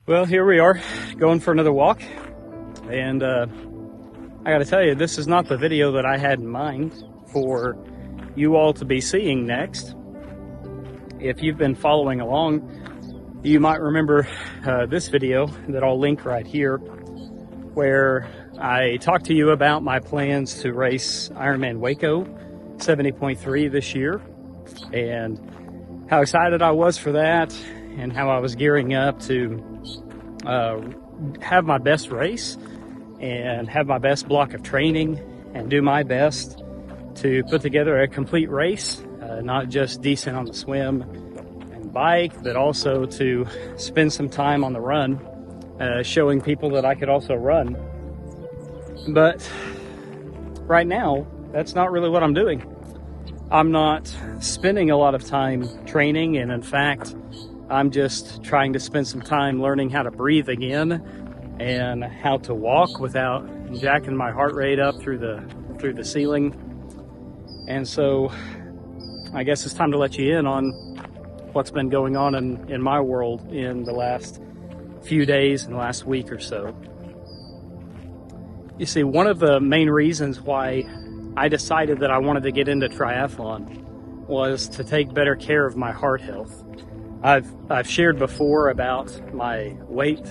Well, here we are going for another walk, and I gotta tell you, this is not the video that I had in mind for you all to be seeing next. If you've been following along, you might remember this video that I'll link right here, where I talked to you about my plans to race Ironman Waco 70.3 this year, and how excited I was for that, and how I was gearing up to have my best race and have my best block of training and do my best to put together a complete race, not just decent on the swim and bike, but also to spend some time on the run, showing people that I could also run. But right now, that's not really what I'm doing. I'm not spending a lot of time training, and in fact, I'm just trying to spend some time learning how to breathe again and how to walk without jacking my heart rate up through the ceiling. And so I guess it's time to let you in on what's been going on in my world in the last few days and last week or so. You see, one of the main reasons why I decided that I wanted to get into triathlon was to take better care of my heart health. I've shared before about my weight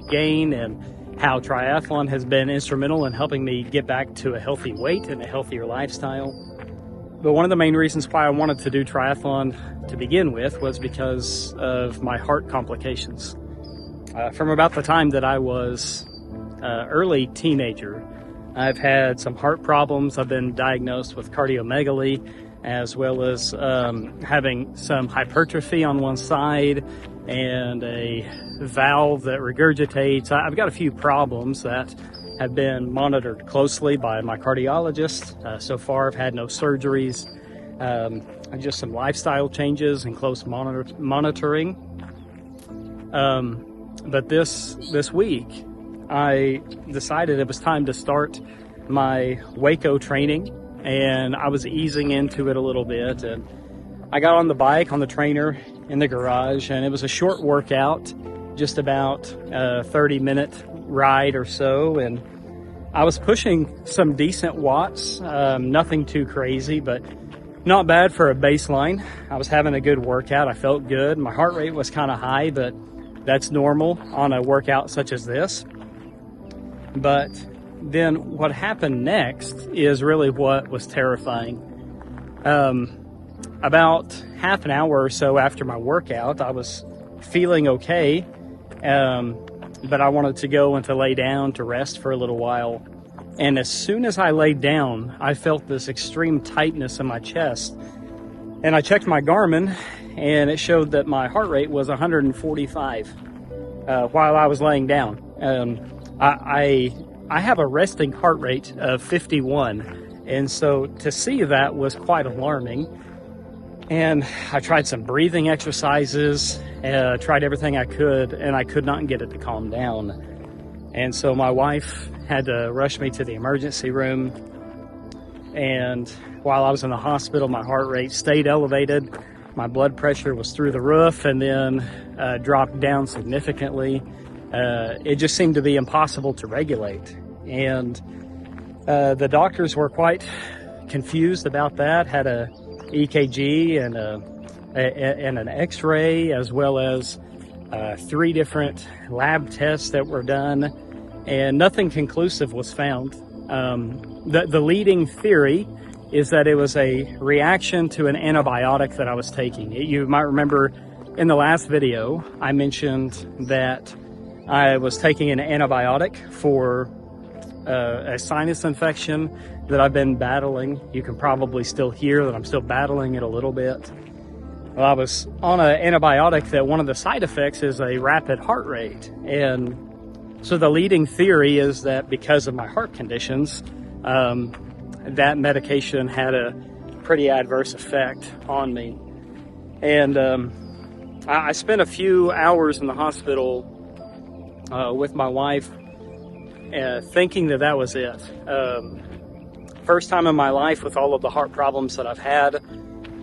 gain, and how triathlon has been instrumental in helping me get back to a healthy weight and a healthier lifestyle. But one of the main reasons why I wanted to do triathlon to begin with was because of my heart complications. From about the time that I was early teenager, I've had some heart problems. I've been diagnosed with cardiomegaly, as well as having some hypertrophy on one side and a valve that regurgitates. I've got a few problems that have been monitored closely by my cardiologist. So far, I've had no surgeries, just some lifestyle changes and close monitoring. But this week, I decided it was time to start my Waco training, and I was easing into it a little bit, and I got on the bike on the trainer in the garage, and it was a short workout, just about a 30-minute ride or so, and I was pushing some decent watts, nothing too crazy, but not bad for a baseline. I was having a good workout. I felt good. My heart rate was kind of high, but that's normal on a workout such as this. But then what happened next is really what was terrifying. About half an hour or so after my workout, I was feeling okay, but I wanted to go and to lay down to rest for a little while. And as soon as I laid down, I felt this extreme tightness in my chest. And I checked my Garmin, and it showed that my heart rate was 145 while I was laying down. I have a resting heart rate of 51, and so to see that was quite alarming. And I tried some breathing exercises, tried everything I could, and I could not get it to calm down. And so my wife had to rush me to the emergency room, and while I was in the hospital, my heart rate stayed elevated. My blood pressure was through the roof, and then dropped down significantly. It just seemed to be impossible to regulate. And the doctors were quite confused about that, had a EKG and an x-ray, as well as 3 different lab tests that were done, and nothing conclusive was found. The leading theory is that it was a reaction to an antibiotic that I was taking. You might remember in the last video, I mentioned that I was taking an antibiotic for a sinus infection that I've been battling. You can probably still hear that I'm still battling it a little bit. Well, I was on an antibiotic that one of the side effects is a rapid heart rate. And so the leading theory is that because of my heart conditions, that medication had a pretty adverse effect on me. And I spent a few hours in the hospital with my wife, thinking that was it. First time in my life with all of the heart problems that I've had,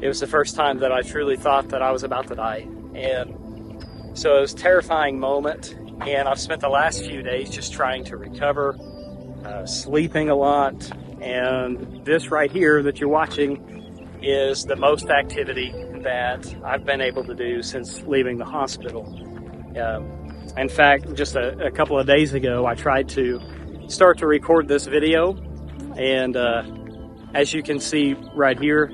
it was the first time that I truly thought that I was about to die. And So it was a terrifying moment, and I've spent the last few days just trying to recover, sleeping a lot, and this right here that you're watching is the most activity that I've been able to do since leaving the hospital. In fact, just a couple of days ago, I tried to start to record this video, and as you can see right here,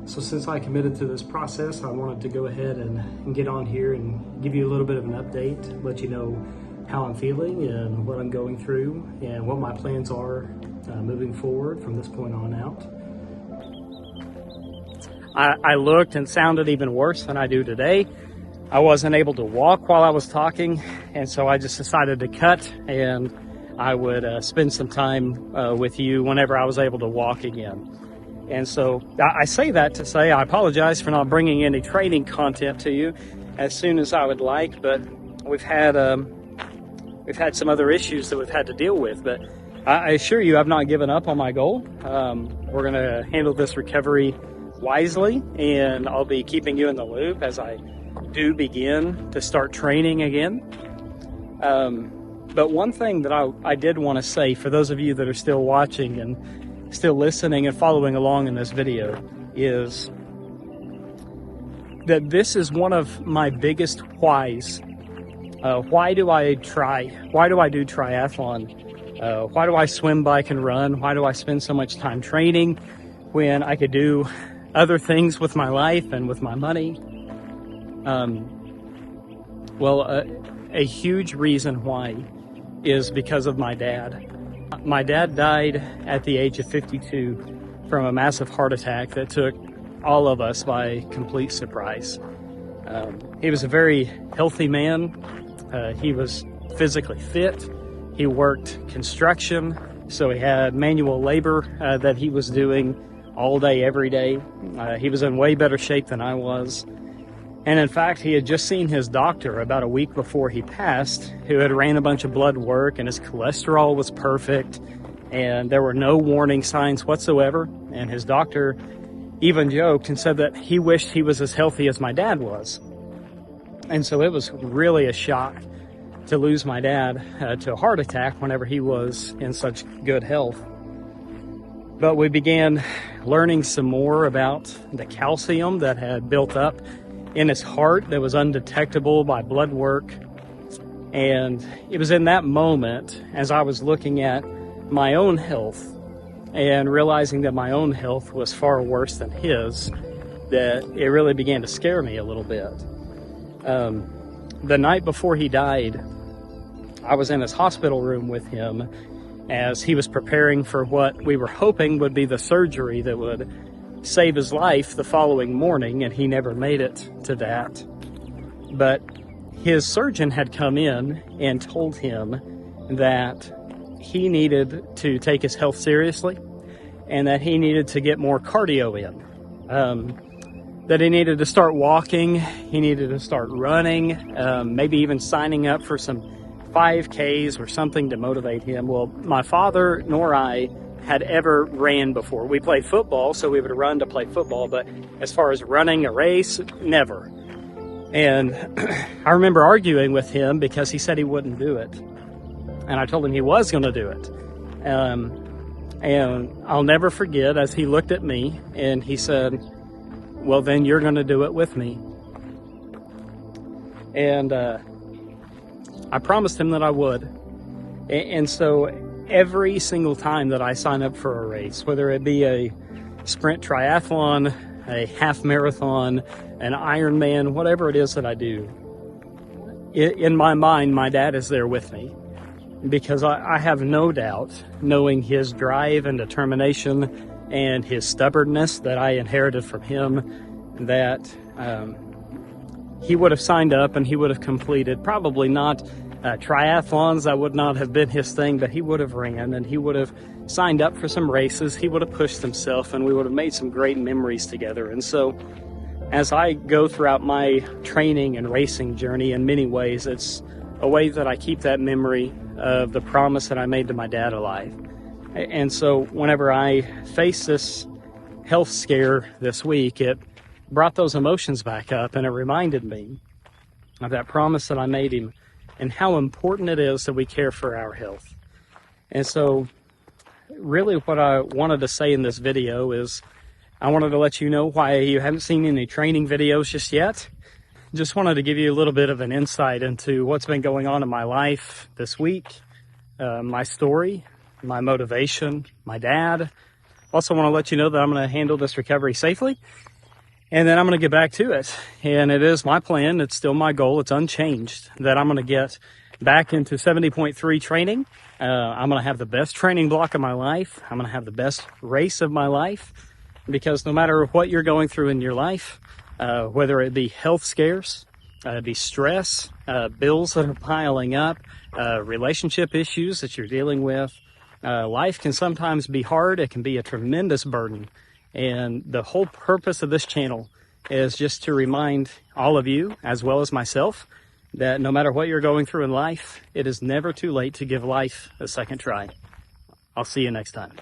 so since I committed to this process, I wanted to go ahead and get on here and give you a little bit of an update, let you know how I'm feeling and what I'm going through and what my plans are moving forward from this point on out. I looked and sounded even worse than I do today. I wasn't able to walk while I was talking, and so I just decided to cut, and I would spend some time with you whenever I was able to walk again. And so I say that to say I apologize for not bringing any training content to you as soon as I would like, but we've had some other issues that we've had to deal with. But I assure you I've not given up on my goal. We're going to handle this recovery wisely, and I'll be keeping you in the loop as I do begin to start training again. But one thing that I did want to say for those of you that are still watching and still listening and following along in this video is that this is one of my biggest whys. Why do I try? Why do I do triathlon? Why do I swim, bike, and run? Why do I spend so much time training when I could do other things with my life and with my money? A huge reason why is because of my dad. My dad died at the age of 52 from a massive heart attack that took all of us by complete surprise. He was a very healthy man. He was physically fit. He worked construction, so he had manual labor that he was doing all day, every day. He was in way better shape than I was. And in fact, he had just seen his doctor about a week before he passed, who had ran a bunch of blood work, and his cholesterol was perfect, and there were no warning signs whatsoever. And his doctor even joked and said that he wished he was as healthy as my dad was. And so it was really a shock to lose my dad to a heart attack whenever he was in such good health. But we began learning some more about the calcium that had built up in his heart that was undetectable by blood work. And it was in that moment, as I was looking at my own health and realizing that my own health was far worse than his, that it really began to scare me a little bit. The night before he died, I was in his hospital room with him as he was preparing for what we were hoping would be the surgery that would save his life the following morning, and he never made it to that. But his surgeon had come in and told him that he needed to take his health seriously and that he needed to get more cardio in. That he needed to start walking, he needed to start running, maybe even signing up for some 5Ks or something to motivate him. Well, my father nor I had ever ran before. We played football, so we would run to play football, but as far as running a race, never. And I remember arguing with him because he said he wouldn't do it. And I told him he was going to do it. And I'll never forget as he looked at me and he said, "Well, then you're going to do it with me." And I promised him that I would. And so every single time that I sign up for a race, whether it be a sprint triathlon, a half marathon, an Ironman, whatever it is that I do, in my mind, my dad is there with me, because I have no doubt, knowing his drive and determination and his stubbornness that I inherited from him, that he would have signed up and he would have completed, probably not triathlons, that would not have been his thing, but he would have ran and he would have signed up for some races, he would have pushed himself, and we would have made some great memories together. And so as I go throughout my training and racing journey, in many ways, it's a way that I keep that memory of the promise that I made to my dad alive. And so whenever I face this health scare this week, it brought those emotions back up, and it reminded me of that promise that I made him and how important it is that we care for our health. And so really what I wanted to say in this video is I wanted to let you know why you haven't seen any training videos just yet. Just wanted to give you a little bit of an insight into what's been going on in my life this week, my story, my motivation, my dad. Also want to let you know that I'm going to handle this recovery safely, and then I'm going to get back to it. And it is my plan, it's still my goal, it's unchanged, that I'm going to get back into 70.3 training. I'm going to have the best training block of my life. I'm going to have the best race of my life, because no matter what you're going through in your life, whether it be health scares, be stress, bills that are piling up, relationship issues that you're dealing with, life can sometimes be hard. It can be a tremendous burden. And the whole purpose of this channel is just to remind all of you, as well as myself, that no matter what you're going through in life, it is never too late to give life a second try. I'll see you next time.